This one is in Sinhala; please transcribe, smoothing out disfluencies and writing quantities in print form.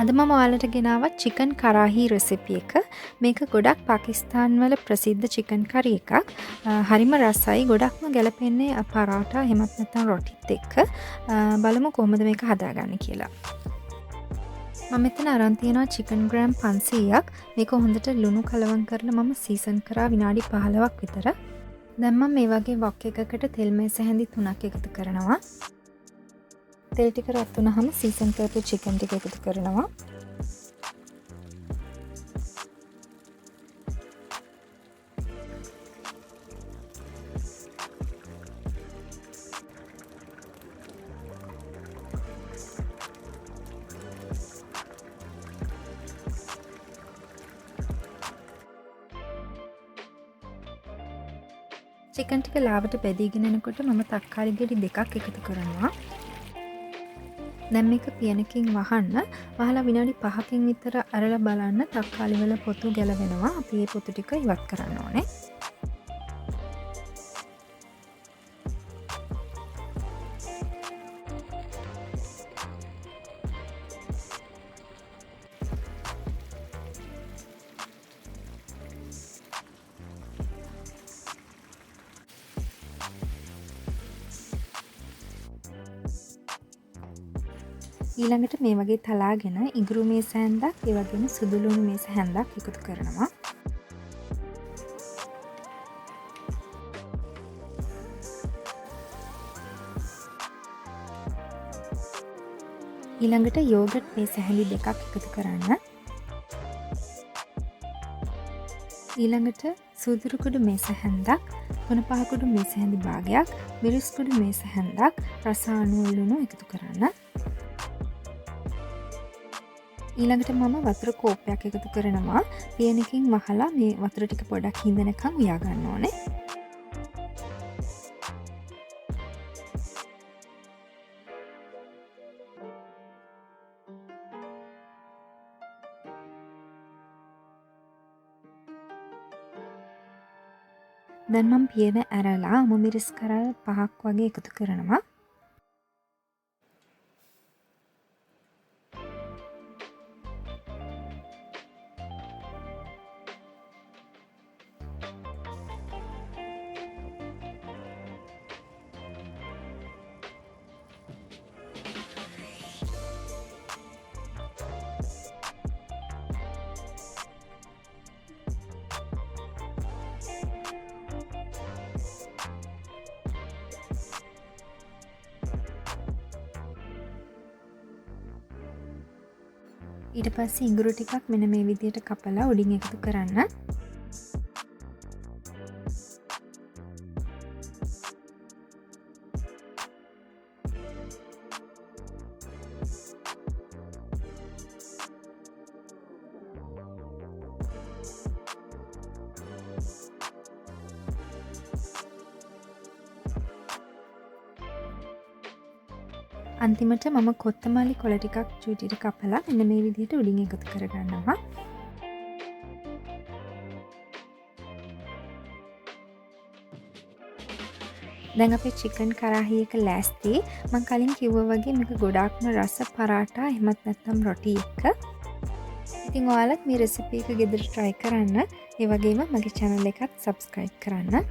අද මම ඔයාලට ගෙනාවත් චිකන් කරාහි රෙසිපි එක. මේක ගොඩක් පාකිස්තාන් වල ප්‍රසිද්ධ චිකන් කරි එකක්. හරිම රසයි. ගොඩක්ම ගැලපෙන්නේ පරාටා එහෙමත් නැත්නම් රොටිත් එක්ක. බලමු කොහොමද මේක හදාගන්නේ කියලා. මම මෙතන අරන් තියනවා චිකන් ග්‍රෑම් 500ක්. මේක හොඳට ලුණු කලවම් කරලා මම සීසන් කරා විනාඩි 15ක් විතර. දැන් මම මේ වගේ වොක් එකකට තෙල් මේස හැඳි 3ක් එකතු කරනවා. තෙල් ටික රත් වුණාම සීසන් කරපු චිකන් ටික එකතු කරනවා. චිකන් ටික ලාවට බෙදීගෙන එනකොට මම තක්කාලි ගෙඩි දෙකක් එකතු කරනවා. දැන් මේක පියනකින් වහන්න. වහලා විනාඩි 5කින් විතර අරලා බලන්න තක්කාලි වල පොතු ගැලවෙනවා. අපි මේ පොතු ටික ඉවත් කරන්න ඕනේ. ඊළඟට මේ වගේ තලාගෙන ඉඟුරු මේස හැන්දක් ඒ වගේම සුදු ලුණු මේස හැන්දක් එකතු කරනවා. ඊළඟට යෝගට් මේස හැඳි දෙකක් එකතු කරන්න. ඊළඟට සුදුරු කුඩු මේස හැන්දක්, කොන පහ කුඩු මේස හැඳි භාගයක්, මිරිස් කුඩු මේස හැන්දක්, රස අණු ලුණු එකතු කරන්න. ඊළඟට මම වතුර කෝප්පයක් එකතු කරනවා. පියනකින් වහලා මේ වතුර ටික පොඩක් හිඳනකම් උයා ගන්න ඕනේ. දැන් මම පියන ඇරලා අමු මිරිස් කරල් 5ක් වගේ එකතු කරනවා. ඊට පස්සේ ඉඟුරු ටිකක් මෙන්න මේ විදිහට කපලා උඩින් එකතු කරන්න. අන්තිමට මම කොත්තමල්ලි කොළ ටිකක් චූටිට කපලා මෙන්න මේ විදිහට උඩින් එකතු කරගන්නවා. දැන් අපේ චිකන් කරාහි එක ලෑස්ති. මම කලින් කිව්වා වගේ මේක ගොඩාක්ම රස පරාටා එහෙමත් නැත්නම් රොටි එක්ක. ඉතින් ඔයාලත් මේ රෙසිපි එක ගෙදර try කරන්න. ඒ වගේම මගේ channel එකත් subscribe කරන්න.